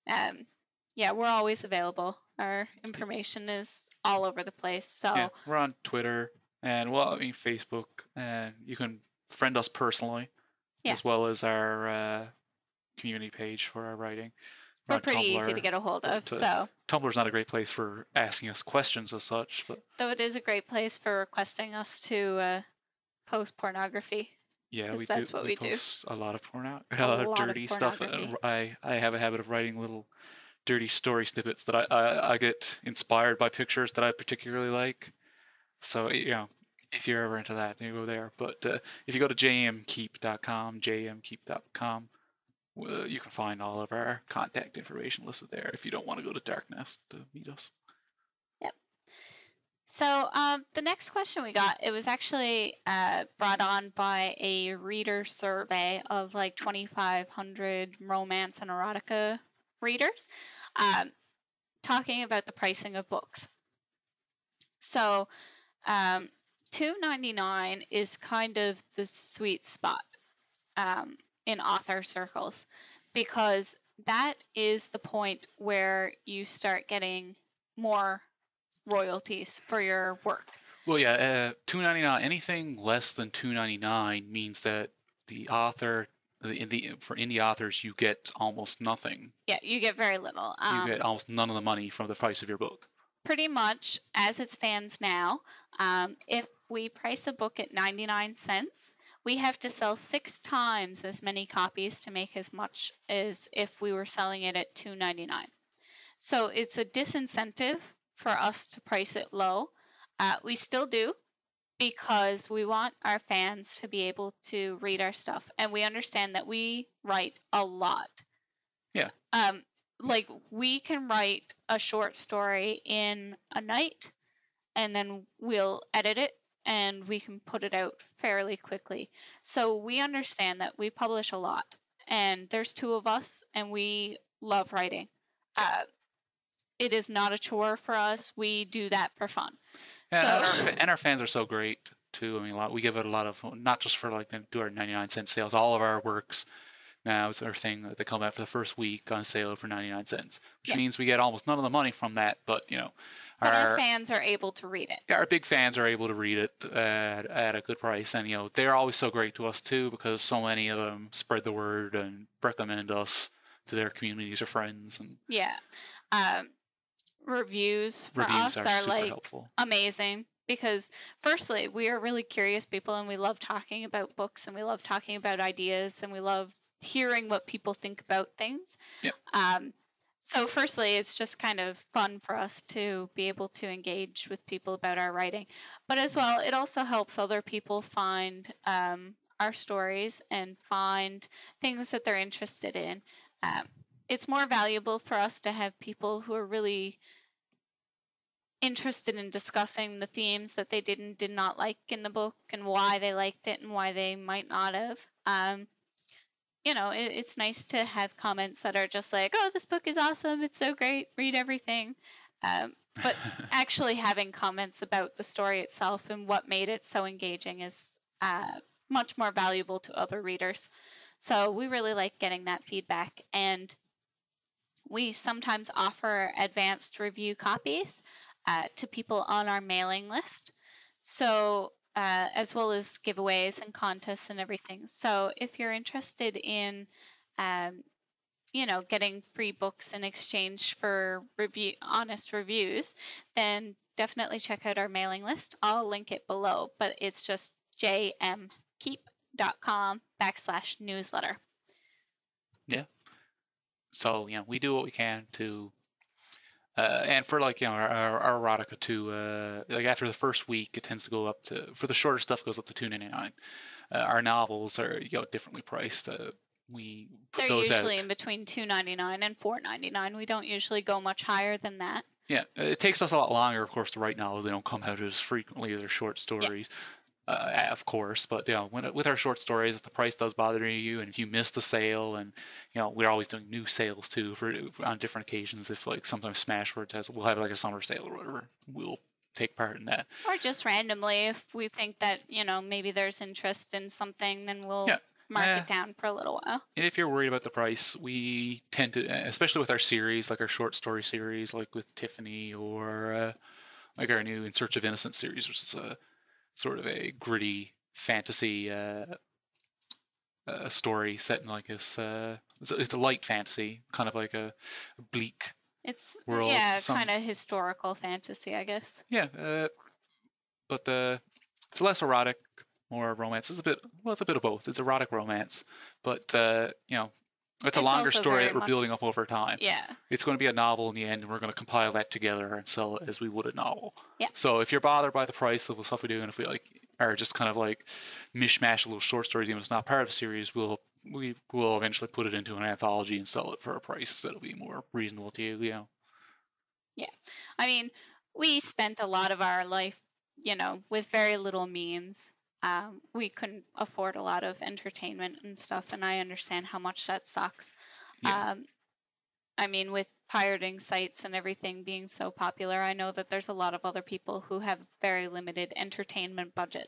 um yeah, we're always available. Our information is all over the place. Yeah, So, we're on Twitter and well, I mean Facebook, and you can friend us personally yeah, as well as our community page for our writing. We're we're on pretty easy to Tumblr, get a hold of. but So, Tumblr's not a great place for asking us questions as such. But though it is a great place for requesting us to post pornography, yeah, because we do. that's what We we do. post a lot of A lot of dirty stuff. pornography. I have a habit of writing little dirty story snippets that I get inspired by pictures that I particularly like. So you know, if you're ever into that, you go there. But if you go to jmkeep.com, you can find all of our contact information listed there. If you don't want to go to Darknest to meet us. Yep. So the next question we got, it was actually brought on by a reader survey of like 2,500 romance and erotica readers, um, talking about the pricing of books. So um, $2.99 is kind of the sweet spot um, in author circles, because that is the point where you start getting more royalties for your work. Well, yeah, $2.99. Anything less than $2.99 means that the author, in the for indie authors, you get almost nothing. Yeah, you get very little. You get almost none of the money from the price of your book. Pretty much as it stands now, if we price a book at 99 cents, we have to sell 6 times as many copies to make as much as if we were selling it at $2.99. So it's a disincentive for us to price it low. We still do, because we want our fans to be able to read our stuff, and we understand that we write a lot. Yeah. Like we can write a short story in a night, and then we'll edit it and we can put it out fairly quickly. So we understand that we publish a lot, and there's 2 of us and we love writing. It is not a chore for us. We do that for fun. And our fans are so great too. I mean, we give it a lot of, not just for like do our 99-cent sales. All of our works now is our thing that they come out for the first week on sale for 99 cents, which means we get almost none of the money from that. But you know, our fans are able to read it. Yeah, our big fans are able to read it at a good price, and you know they're always so great to us too, because so many of them spread the word and recommend us to their communities or friends. And yeah, reviews for reviews us are are super like helpful. amazing, because firstly, we are really curious people and we love talking about books and we love talking about ideas and we love hearing what people think about things. Yep. So firstly, it's just kind of fun for us to be able to engage with people about our writing, but as well, it also helps other people find our stories and find things that they're interested in. It's more valuable for us to have people who are really interested in discussing the themes that they did not like in the book and why they liked it and why they might not have. It's nice to have comments that are just like, "Oh, this book is awesome! It's so great! Read everything." But actually having comments about the story itself and what made it so engaging is much more valuable to other readers. So we really like getting that feedback, and we sometimes offer advanced review copies to people on our mailing list. So, as well as giveaways and contests and everything. So, if you're interested in, um, getting free books in exchange for honest reviews, then definitely check out our mailing list. I'll link it below, but it's just jmkeep.com/newsletter. Yeah. So you know we do what we can to and for like you know our erotica too, like after the first week it tends to go up to, for the shorter stuff, goes up to $2.99. Our novels are differently priced. We put They're those usually out. in between $2.99 and $4.99. We don't usually go much higher than that. Yeah, it takes us a lot longer, of course, to write novels. They don't come out as frequently as our short stories. of course. But with our short stories, if the price does bother you, and if you missed a sale, and we're always doing new sales too for on different occasions. If like sometimes Smashwords we'll have like a summer sale or whatever, we'll take part in that. Or just randomly, if we think that, maybe there's interest in something, then Yeah. we'll mark Eh, it down for a little while. and if you're worried about the price, we tend to, especially with our series, like our short story series, like with Tiffany, or like our new In Search of Innocence series, which is a sort of a gritty fantasy story set in like this. It's a light fantasy, kind of like a bleak It's, world. yeah, kind of historical fantasy, I guess. Yeah, but it's less erotic, more romance. It's a bit of both. It's erotic romance, but it's a It's longer also story very that we're much, building up over time. yeah, It's going to be a novel in the end, and we're going to compile that together and sell it as we would a novel. yeah. So if you're bothered by the price of the stuff we do, and if we like are just kind of like mishmash little short stories, even if it's not part of a series, we will eventually put it into an anthology and sell it for a price that'll be more reasonable to you. Yeah. I mean, we spent a lot of our life, with very little means. We couldn't afford a lot of entertainment and stuff, and I understand how much that sucks. Yeah. Um, I mean, with pirating sites and everything being so popular, I know that there's a lot of other people who have very limited entertainment budget.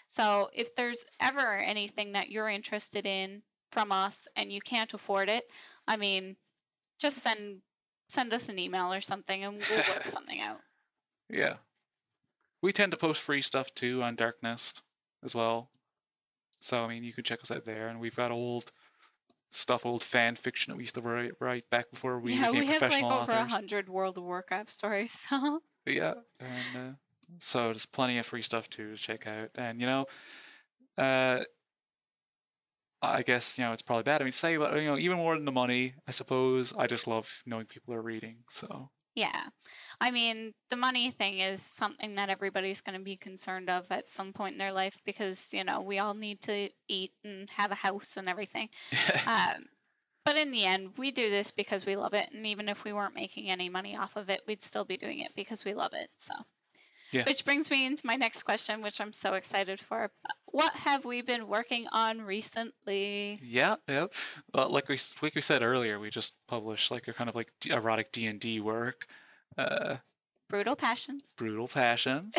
So if there's ever anything that you're interested in from us and you can't afford it, I mean, just send us an email or something and we'll work something out. Yeah. We tend to post free stuff too on Darknest as well. So I mean, you can check us out there, and we've got old fan fiction that we used to write back before we Yeah, became we have like professional over authors. 100 World of Warcraft stories. So But yeah, and so there's plenty of free stuff too to check out. And uh, I guess it's probably bad of me to say, but even more than the money, I suppose I just love knowing people are reading. So yeah, I mean, the money thing is something that everybody's going to be concerned of at some point in their life because, we all need to eat and have a house and everything. Um, but in the end, we do this because we love it. And even if we weren't making any money off of it, we'd still be doing it because we love it. So, yeah, which brings me into my next question, which I'm so excited for. What have we been working on recently? yeah. Well, like we said earlier, we just published like a kind of like erotic D&D work, uh, Brutal Passions. Brutal Passions.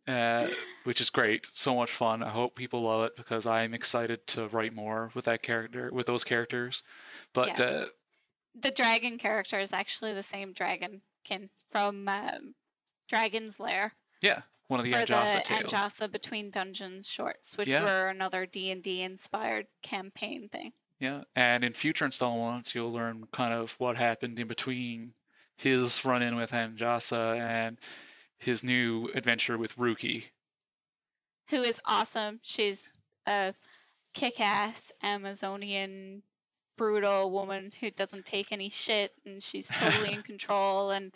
uh, which is great. So much fun. I hope people love it because I'm excited to write more with those characters. But Yeah, the dragon character is actually the same dragonkin from Dragon's Lair yeah, one of the for Anjasa the tales. Anjasa Between Dungeons shorts, which Yeah, were another D&D inspired campaign thing. yeah. And in future installments, you'll learn kind of what happened in between his run-in with Anjasa and his new adventure with Ruki. Who is awesome. She's a kick-ass Amazonian brutal woman who doesn't take any shit and she's totally in control and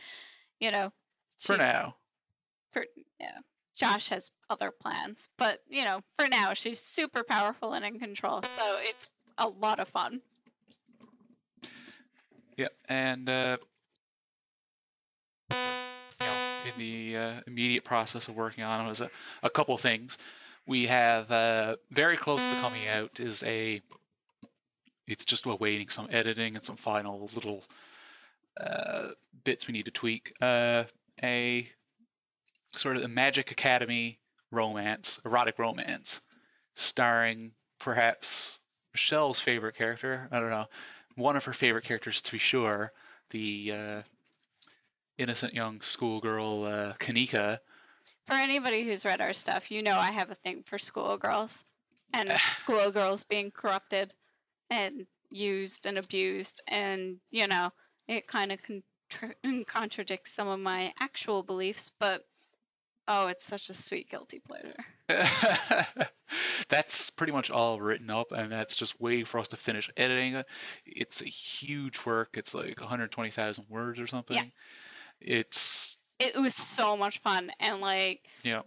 you know For she's now. for Josh has other plans, but for now she's super powerful and in control, so it's a lot of fun. Yeah, and in the immediate process of working on them is a couple things. We have very close to coming out is it's just awaiting some editing and some final little uh, bits we need to tweak. A sort of a Magic Academy romance, erotic romance, starring perhaps Michelle's favorite character. I don't know, one of her favorite characters to be sure, the innocent young schoolgirl Kanika. For anybody who's read our stuff, I have a thing for schoolgirls and schoolgirls being corrupted and used and abused, and it kind of contradicts some of my actual beliefs, but oh, it's such a sweet guilty pleasure. That's pretty much all written up, and that's just waiting for us to finish editing it. It's a huge work. It's like 120,000 words or something. Yeah. It's It was so much fun, and yeah.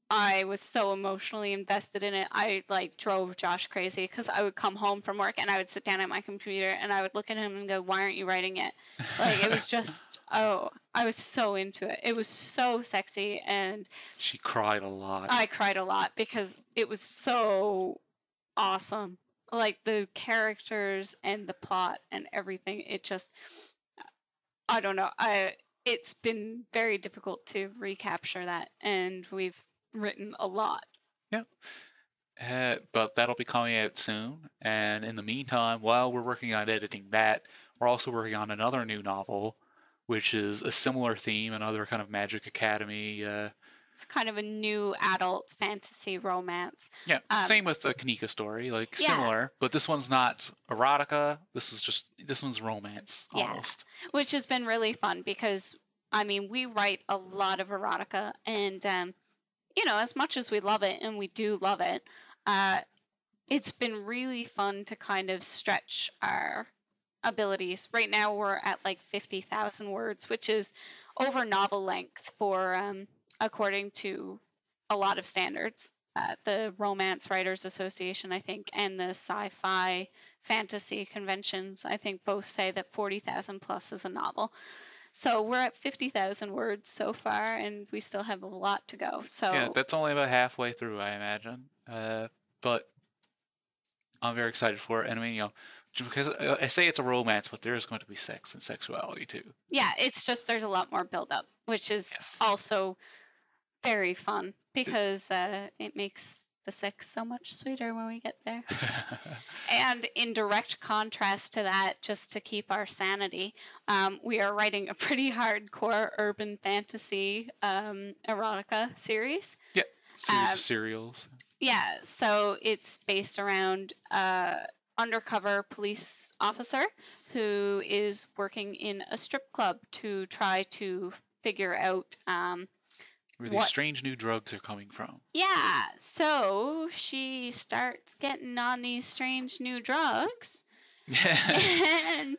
I was so emotionally invested in it. I like drove Josh crazy because I would come home from work and I would sit down at my computer and I would look at him and go, "Why aren't you writing it?" Like it was just, oh, I was so into it. It was so sexy and She cried a lot. I cried a lot because it was so awesome. Like the characters and the plot and everything. It just, I don't know. It's been very difficult to recapture that, and we've written a lot. Yeah. But that'll be coming out soon. And in the meantime, while we're working on editing that, we're also working on another new novel, which is a similar theme, another kind of Magic Academy. It's kind of a new adult fantasy romance. Yeah, same with the Kanika story, like Yeah. similar, but this one's not erotica. This one's romance Yeah. almost. Which has been really fun because, I mean, we write a lot of erotica, and as much as we love it, and we do love it, it's been really fun to kind of stretch our abilities. Right now, we're at like 50,000 words, which is over novel length for, according to a lot of standards. The Romance Writers Association, I think, and the Sci-Fi Fantasy conventions, I think, both say that 40,000 plus is a novel. So we're at 50,000 words so far, and we still have a lot to go. So Yeah, that's only about halfway through, I imagine. But I'm very excited for it. And I mean, just because I say it's a romance, but there is going to be sex and sexuality too. yeah, it's just there's a lot more build-up, which is Yes. also very fun because it makes the sex so much sweeter when we get there. And in direct contrast to that, just to keep our sanity, we are writing a pretty hardcore urban fantasy erotica series. Yeah, series of serials. Yeah, so it's based around undercover police officer who is working in a strip club to try to figure out Where these strange new drugs are coming from. Yeah, so she starts getting on these strange new drugs and,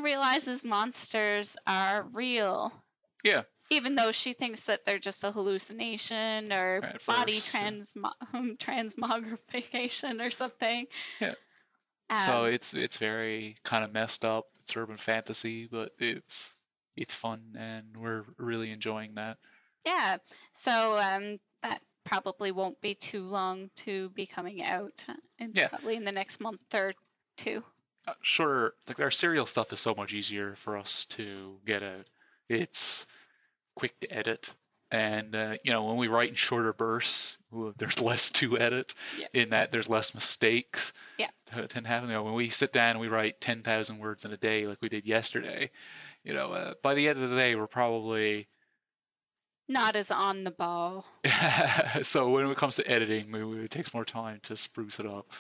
realizes monsters are real. Yeah. Even though she thinks that they're just a hallucination or At body first, transmogrification or something. yeah. So it's very kind of messed up. It's urban fantasy, but it's fun, and we're really enjoying that. Yeah, so that probably won't be too long to be coming out, and Yeah. probably in the next month or two. Sure, like our serial stuff is so much easier for us to get out. It's quick to edit, and when we write in shorter bursts, there's less to edit. Yeah. In that there's less mistakes. Yeah. Tend to happen. When we sit down and we write 10,000 words in a day, like we did yesterday, by the end of the day we're probably not as on the ball. So when it comes to editing, it takes more time to spruce it up.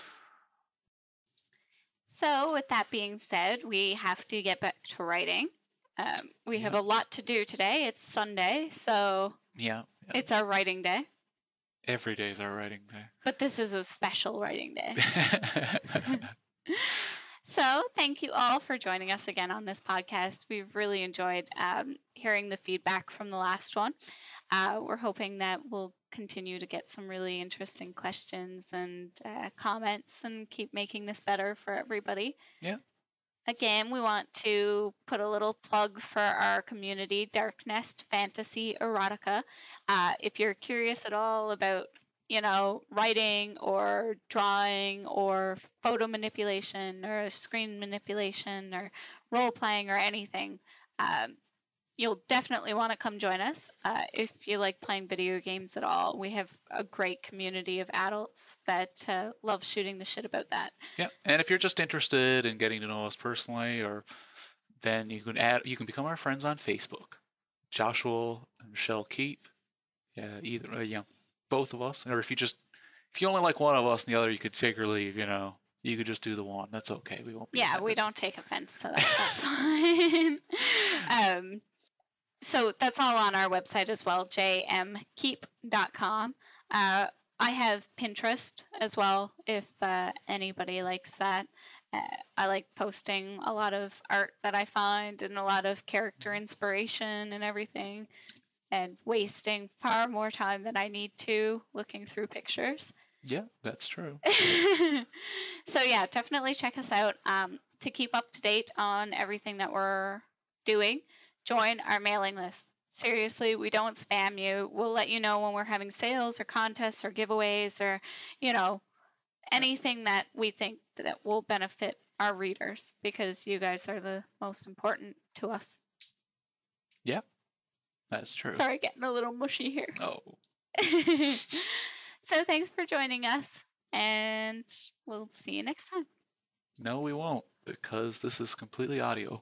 So with that being said, we have to get back to writing. We have a lot to do today. It's Sunday, so yeah. It's our writing day. Every day is our writing day. But this is a special writing day. So thank you all for joining us again on this podcast. We've really enjoyed hearing the feedback from the last one. We're hoping that we'll continue to get some really interesting questions and comments and keep making this better for everybody. Yeah. Again, we want to put a little plug for our community, Dark Nest Fantasy Erotica. If you're curious at all about writing or drawing or photo manipulation or screen manipulation or role playing or anything, you'll definitely want to come join us. If you like playing video games at all, we have a great community of adults that love shooting the shit about that. Yeah, and if you're just interested in getting to know us personally, then you can become our friends on Facebook. Joshua and Michelle Keep. Yeah, either both of us. Or if you only like one of us and the other, you could take or leave. You could just do the one. That's okay. We won't be. Yeah, offended. we don't take offense, so that's fine. So that's all on our website as well, jmkeep.com. I have Pinterest as well, if anybody likes that. I like posting a lot of art that I find and a lot of character inspiration and everything. and wasting far more time than I need to looking through pictures. Yeah, that's true. So yeah, definitely check us out. To keep up to date on everything that we're doing, join our mailing list. Seriously, we don't spam you. We'll let you know when we're having sales or contests or giveaways or, you know, anything that we think that will benefit our readers because you guys are the most important to us. Yeah, that's true. Sorry, getting a little mushy here. Oh, So thanks for joining us, and we'll see you next time. no, we won't, because this is completely audio.